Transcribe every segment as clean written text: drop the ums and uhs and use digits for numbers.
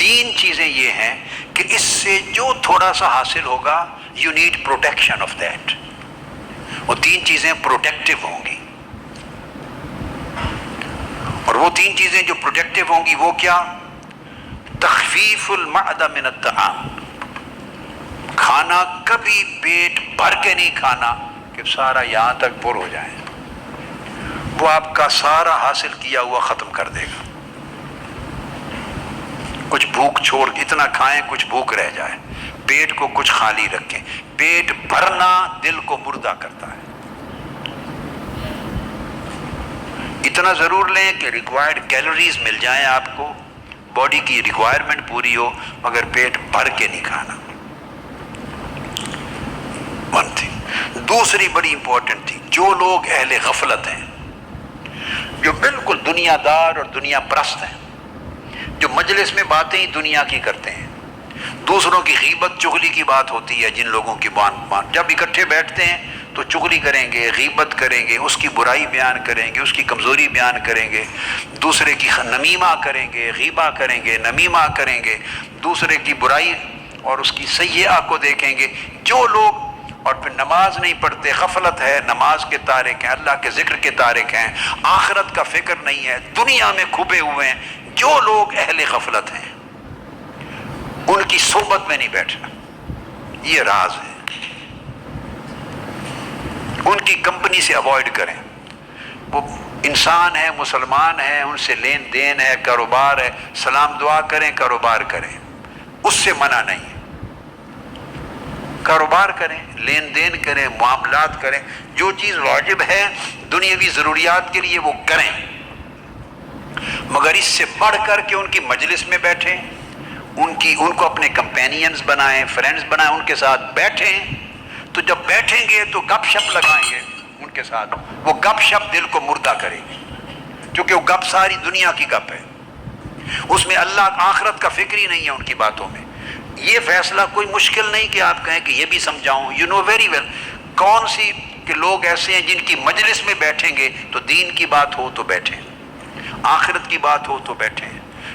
تین چیزیں یہ ہیں کہ اس سے جو تھوڑا سا حاصل ہوگا you need protection of that. وہ تین چیزیں پروٹیکٹیو ہوں گی. اور وہ تین چیزیں جو پروٹیکٹیو ہوں گی وہ کیا؟ تخفیف المعدہ من الطعام، کھانا کبھی پیٹ بھر کے نہیں کھانا کہ سارا یہاں تک پر ہو جائے. وہ آپ کا سارا حاصل کیا ہوا ختم کر دے گا. کچھ بھوک چھوڑ اتنا کھائیں کچھ بھوک رہ جائے، پیٹ کو کچھ خالی رکھیں. پیٹ بھرنا دل کو مردہ کرتا ہے. اتنا ضرور لیں کہ ریکوائرڈ کیلوریز مل جائیں آپ کو، باڈی کی ریکوائرمنٹ پوری ہو، مگر پیٹ بھر کے نہیں کھانا. One thing. دوسری بڑی امپورٹنٹ تھی، جو لوگ اہل غفلت ہیں، جو بالکل دنیا دار اور دنیا پرست ہیں، جو مجلس میں باتیں ہی دنیا کی کرتے ہیں، دوسروں کی غیبت چغلی کی بات ہوتی ہے. جن لوگوں کی جب اکٹھے بیٹھتے ہیں تو چغلی کریں گے، غیبت کریں گے، اس کی برائی بیان کریں گے، اس کی کمزوری بیان کریں گے، دوسرے کی نمیمہ کریں گے، غیبہ کریں گے، نمیمہ کریں گے، دوسرے کی برائی اور اس کی سیئہ کو دیکھیں گے. جو لوگ اور پھر نماز نہیں پڑھتے، غفلت ہے، نماز کے تارک ہیں، اللہ کے ذکر کے تارک ہیں، آخرت کا فکر نہیں ہے، دنیا میں کھپے ہوئے ہیں، جو لوگ اہل غفلت ہیں ان کی صحبت میں نہیں بیٹھنا. یہ راز ہے. ان کی کمپنی سے اوائڈ کریں. وہ انسان ہے، مسلمان ہے، ان سے لین دین ہے، کاروبار ہے، سلام دعا کریں، کاروبار کریں، اس سے منع نہیں ہے. کاروبار کریں، لین دین کریں، معاملات کریں، جو چیز واجب ہے دنیاوی ضروریات کے لیے وہ کریں، مگر اس سے بڑھ کر کے ان کی مجلس میں بیٹھیں، ان کو اپنے کمپینینز بنائیں، فرینڈز بنائیں، ان کے ساتھ بیٹھیں. تو جب بیٹھیں گے تو گپ شپ لگائیں گے ان کے ساتھ، وہ گپ شپ دل کو مردہ کرے گی، کیونکہ وہ گپ ساری دنیا کی گپ ہے، اس میں اللہ آخرت کا فکر ہی نہیں ہے ان کی باتوں میں. یہ فیصلہ کوئی مشکل نہیں کہ آپ کہیں کہ یہ بھی سمجھاؤں. یو نو ویری ویل کون سی کہ لوگ ایسے ہیں جن کی مجلس میں بیٹھیں گے تو دین کی بات ہو تو بیٹھیں، آخرت کی بات ہو تو بیٹھیں،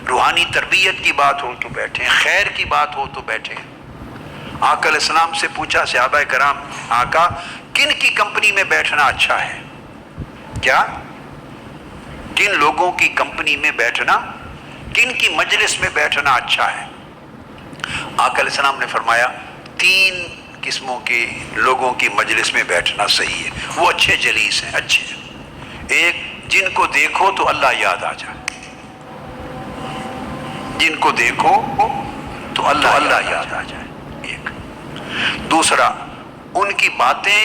روحانی تربیت کی بات ہو تو بیٹھیں، خیر کی بات ہو تو بیٹھیں. آقا علیہ السلام سے پوچھا صحابہ کرام، آقا کن کی کمپنی میں بیٹھنا اچھا ہے؟ کیا کن لوگوں کی کمپنی میں بیٹھنا، کن کی مجلس میں بیٹھنا اچھا ہے؟ آقا علیہ السلام نے فرمایا 3 قسموں کے لوگوں کی مجلس میں بیٹھنا صحیح ہے، وہ اچھے جلیس ہیں، اچھے. ایک، جن کو دیکھو تو اللہ یاد آ جائے، جن کو دیکھو تو اللہ یاد آ جائے. ایک. دوسرا، ان کی باتیں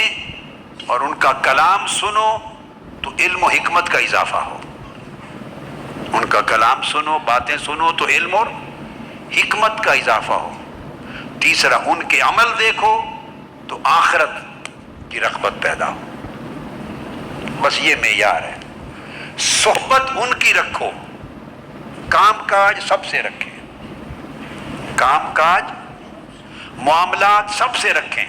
اور ان کا کلام سنو تو علم و حکمت کا اضافہ ہو. ان کا کلام سنو، باتیں سنو تو علم اور حکمت کا اضافہ ہو. تیسرا، ان کے عمل دیکھو تو آخرت کی رغبت پیدا ہو. بس یہ معیار ہے. صحبت ان کی رکھو، کام کاج سب سے رکھیں، کام کاج معاملات سب سے رکھیں،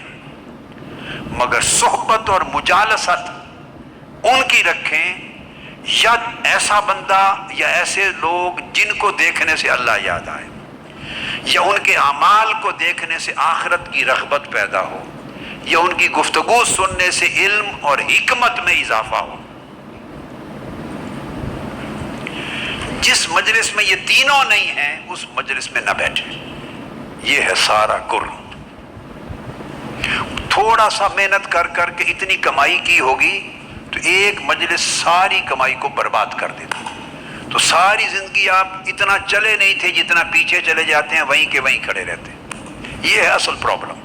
مگر صحبت اور مجالست ان کی رکھیں یا ایسا بندہ یا ایسے لوگ جن کو دیکھنے سے اللہ یاد آئے، یا ان کے اعمال کو دیکھنے سے آخرت کی رغبت پیدا ہو، یا ان کی گفتگو سننے سے علم اور حکمت میں اضافہ ہو. جس مجلس میں یہ تینوں نہیں ہیں اس مجلس میں نہ بیٹھیں. یہ ہے سارا گر. تھوڑا سا محنت کر کر کے اتنی کمائی کی ہوگی تو ایک مجلس ساری کمائی کو برباد کر دیتا. تو ساری زندگی آپ اتنا چلے نہیں تھے جتنا پیچھے چلے جاتے ہیں، وہیں کے وہیں کھڑے رہتے ہیں. یہ ہے اصل پرابلم.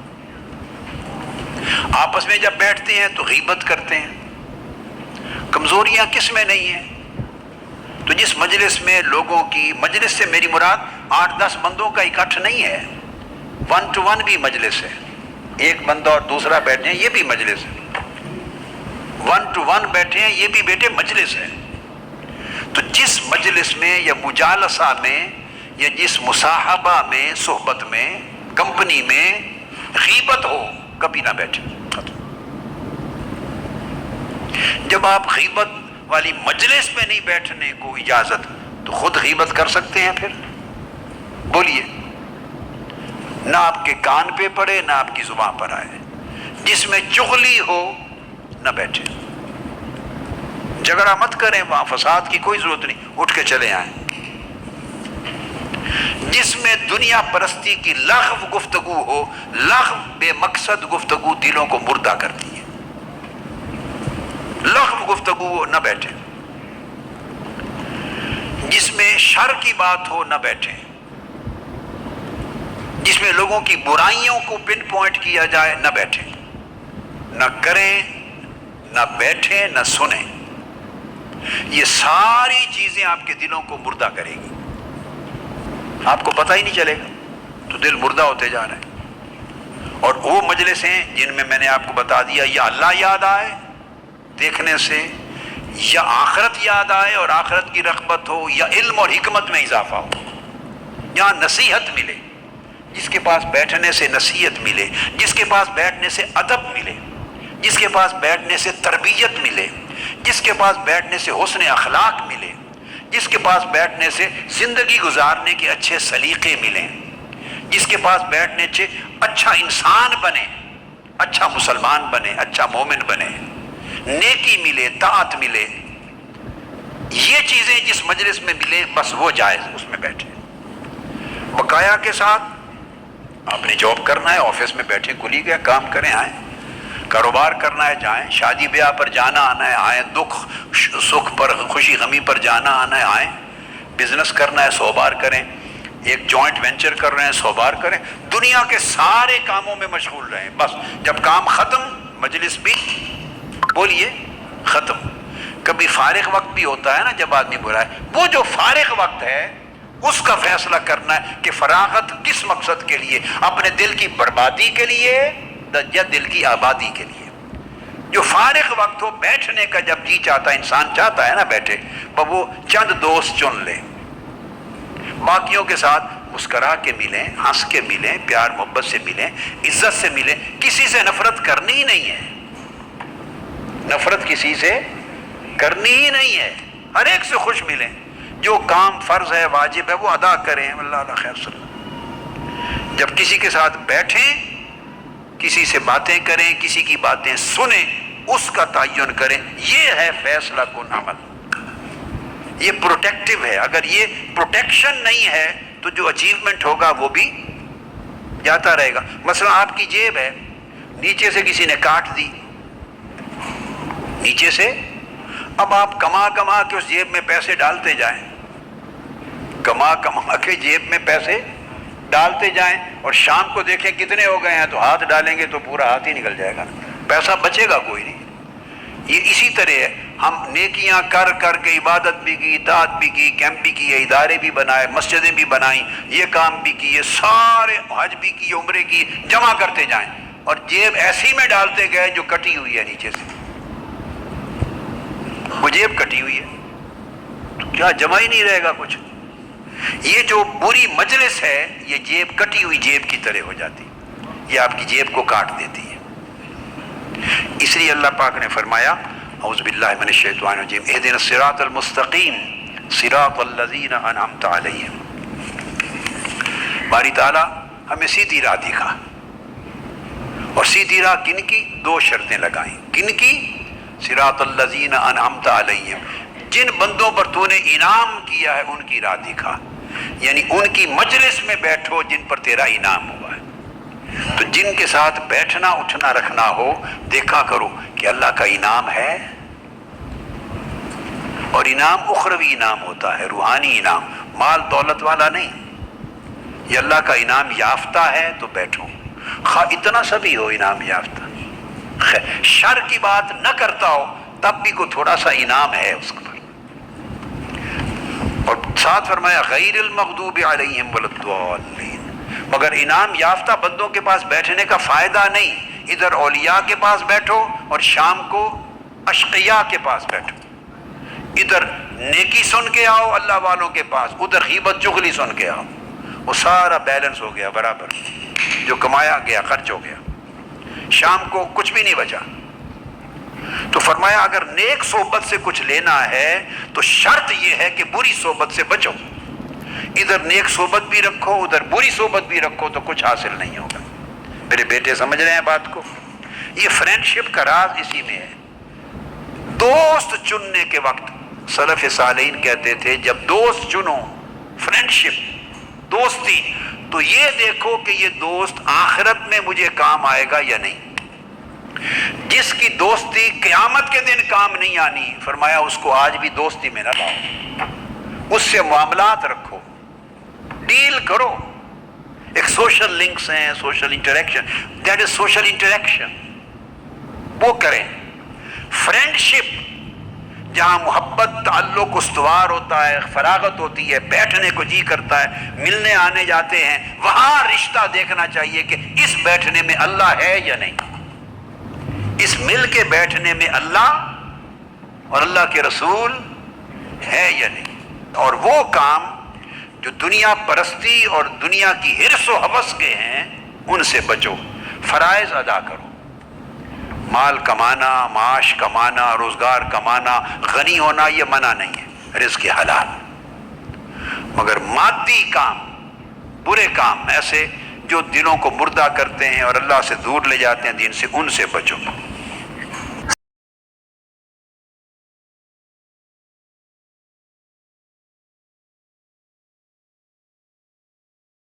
آپس میں جب بیٹھتے ہیں تو غیبت کرتے ہیں. کمزوریاں کس میں نہیں ہیں؟ تو جس مجلس میں لوگوں کی، مجلس سے میری مراد 8-10 بندوں کا اکٹھ نہیں ہے، 1 to 1 بھی مجلس ہے. ایک بندہ اور دوسرا بیٹھے ہیں، یہ بھی مجلس ہے. 1 to 1 بیٹھے ہیں، یہ بھی بیٹے مجلس ہے. تو جس مجلس میں یا مجالسہ میں یا جس مصاحبہ میں، صحبت میں، کمپنی میں غیبت ہو، کبھی نہ بیٹھے. جب آپ غیبت والی مجلس میں نہیں بیٹھنے کو اجازت تو خود غیبت کر سکتے ہیں. پھر بولیے، نہ آپ کے کان پہ پڑے نہ آپ کی زبان پر آئے، جس میں چغلی ہو نہ بیٹھے، جھگڑا مت کریں، وہاں فساد کی کوئی ضرورت نہیں، اٹھ کے چلے آئیں۔ جس میں دنیا پرستی کی لغو گفتگو ہو، لغو بے مقصد گفتگو دلوں کو مردہ کرتی ہے، لغو گفتگو ہو نہ بیٹھے، جس میں شر کی بات ہو نہ بیٹھے، جس میں لوگوں کی برائیوں کو پن پوائنٹ کیا جائے نہ بیٹھے، نہ کریں نہ بیٹھیں نہ سنیں۔ یہ ساری چیزیں آپ کے دلوں کو مردہ کرے گی، آپ کو پتہ ہی نہیں چلے گا، تو دل مردہ ہوتے جا رہے ہیں۔ اور وہ مجلس ہیں جن میں نے آپ کو بتا دیا، یا اللہ یاد آئے دیکھنے سے، یا آخرت یاد آئے اور آخرت کی رغبت ہو، یا علم اور حکمت میں اضافہ ہو، یہاں نصیحت ملے، جس کے پاس بیٹھنے سے نصیحت ملے، جس کے پاس بیٹھنے سے ادب ملے، جس کے پاس بیٹھنے سے تربیت ملے، جس کے پاس بیٹھنے سے حسن اخلاق ملے، جس کے پاس بیٹھنے سے زندگی گزارنے کے اچھے سلیقے ملیں، جس کے پاس بیٹھنے سے اچھا انسان بنے، اچھا مسلمان بنے، اچھا مومن بنے، نیکی ملے، طاعت ملے، یہ چیزیں جس مجلس میں ملے بس وہ جائز اس میں بیٹھے۔ بقایا کے ساتھ آپ نے جاب کرنا ہے، آفس میں بیٹھے کلی گئے، کام کریں آئیں، کاروبار کرنا ہے جائیں، شادی بیاہ پر جانا آنا ہے آئیں، دکھ سکھ پر خوشی غمی پر جانا آنا ہے آئیں، بزنس کرنا ہے 100 بار کریں، ایک جوائنٹ وینچر کر رہے ہیں 100 بار کریں، دنیا کے سارے کاموں میں مشغول رہیں، بس جب کام ختم مجلس بھی بولیے ختم۔ کبھی فارغ وقت بھی ہوتا ہے نا جب آدمی برائے، وہ جو فارغ وقت ہے اس کا فیصلہ کرنا ہے کہ فراغت کس مقصد کے لیے، اپنے دل کی بربادی کے لیے یا دل کی آبادی کے لیے۔ جو فارغ وقت ہو بیٹھنے کا، جب جی چاہتا ہے انسان چاہتا ہے نا بیٹھے، وہ چند دوست چن لے، باقیوں کے ساتھ مسکرا کے ملیں، ہنس کے ملیں، پیار محبت سے ملیں، عزت سے ملیں، کسی سے نفرت کرنی ہی نہیں ہے، نفرت کسی سے کرنی ہی نہیں ہے، ہر ایک سے خوش ملیں، جو کام فرض ہے واجب ہے وہ ادا کریں، اللہ اللہ خیر صلی اللہ۔ جب کسی کے ساتھ بیٹھیں، کسی سے باتیں کریں، کسی کی باتیں سنیں، اس کا تعین کریں، یہ ہے فیصلہ کن عمل، یہ پروٹیکٹیو ہے۔ اگر یہ پروٹیکشن نہیں ہے تو جو اچیومنٹ ہوگا وہ بھی جاتا رہے گا۔ مثلا آپ کی جیب ہے، نیچے سے کسی نے کاٹ دی، نیچے سے، اب آپ کما کما کے اس جیب میں پیسے ڈالتے جائیں، کما کما کے جیب میں پیسے ڈالتے جائیں، اور شام کو دیکھیں کتنے ہو گئے ہیں تو ہاتھ ڈالیں گے تو پورا ہاتھ ہی نکل جائے گا، پیسہ بچے گا کوئی نہیں۔ یہ اسی طرح ہے، ہم نیکیاں کر کر کے عبادت بھی کی، اطاعت بھی کی، کیمپ بھی کیے، ادارے بھی بنائے، مسجدیں بھی بنائیں، یہ کام بھی کیے، سارے حج بھی کیے، عمرے کی، جمع کرتے جائیں، اور جیب ایسی میں ڈالتے گئے جو کٹی ہوئی ہے نیچے سے، وہ جیب کٹی ہوئی ہے تو کیا جمع ہی نہیں رہے گا کچھ۔ یہ جو بری مجلس ہے یہ جیب کٹی ہوئی جیب کی طرح ہو جاتی، یہ آپ کی جیب کو کاٹ دیتی ہے۔ اس لیے اللہ پاک نے فرمایا، اعوذ باللہ من الشیطان الرجیم، اہدنا الصراط المستقیم صراط الذین انعمت علیہم۔ باری تعالیٰ ہمیں سیدھی راہ دکھا، اور سیدھی راہ کن کی؟ 2 شرطیں لگائیں، کن کی؟ صراط الذین انعمت علیہم، جن بندوں پر تو نے انعام کیا ہے ان کی راہ دکھا، یعنی ان کی مجلس میں بیٹھو جن پر تیرا انعام ہوا ہے۔ تو جن کے ساتھ بیٹھنا اٹھنا رکھنا ہو، دیکھا کرو کہ اللہ کا انعام ہے، اور انعام اخروی انعام ہوتا ہے، روحانی انعام، مال دولت والا نہیں۔ یہ اللہ کا انعام یافتہ ہے تو بیٹھو، خواہ اتنا سا بھی ہو انعام یافتہ، شر کی بات نہ کرتا ہو تب بھی کو تھوڑا سا انعام ہے اس پر۔ اور ساتھ فرمایا غیر المغضوب علیہم ولا الضالین، مگر انعام یافتہ بندوں کے پاس بیٹھنے کا فائدہ نہیں، ادھر اولیاء کے پاس بیٹھو اور شام کو اشقیاء کے پاس بیٹھو، ادھر نیکی سن کے آؤ اللہ والوں کے پاس، ادھر غیبت چغلی سن کے آؤ، وہ سارا بیلنس ہو گیا برابر، جو کمایا گیا خرچ ہو گیا، شام کو کچھ بھی نہیں بچا۔ تو فرمایا اگر نیک صحبت سے کچھ لینا ہے تو شرط یہ ہے کہ بری صحبت سے بچو، ادھر نیک صحبت بھی رکھو ادھر بری صحبت بھی رکھو تو کچھ حاصل نہیں ہوگا۔ میرے بیٹے سمجھ رہے ہیں بات کو؟ یہ فرینڈشپ کا راز اسی میں ہے۔ دوست چننے کے وقت سلف صالحین کہتے تھے جب دوست چنو، فرینڈشپ دوستی، تو یہ دیکھو کہ یہ دوست آخرت میں مجھے کام آئے گا یا نہیں۔ جس کی دوستی قیامت کے دن کام نہیں آنی، فرمایا اس کو آج بھی دوستی میں نہ لاؤ، اس سے معاملات رکھو، ڈیل کرو۔ ایک سوشل لنکس ہیں، social interaction, that is social interaction, وہ کریں۔ فرینڈشپ جہاں محبت تعلق استوار ہوتا ہے، فراغت ہوتی ہے، بیٹھنے کو جی کرتا ہے، ملنے آنے جاتے ہیں، وہاں رشتہ دیکھنا چاہیے کہ اس بیٹھنے میں اللہ ہے یا نہیں، اس مل کے بیٹھنے میں اللہ اور اللہ کے رسول ہے یا نہیں۔ اور وہ کام جو دنیا پرستی اور دنیا کی حرص و ہوس کے ہیں ان سے بچو، فرائض ادا کرو۔ مال کمانا، معاش کمانا، روزگار کمانا، غنی ہونا یہ منع نہیں ہے، رزق حلال، مگر مادی کام، برے کام ایسے جو دلوں کو مردہ کرتے ہیں اور اللہ سے دور لے جاتے ہیں دین سے، ان سے بچو۔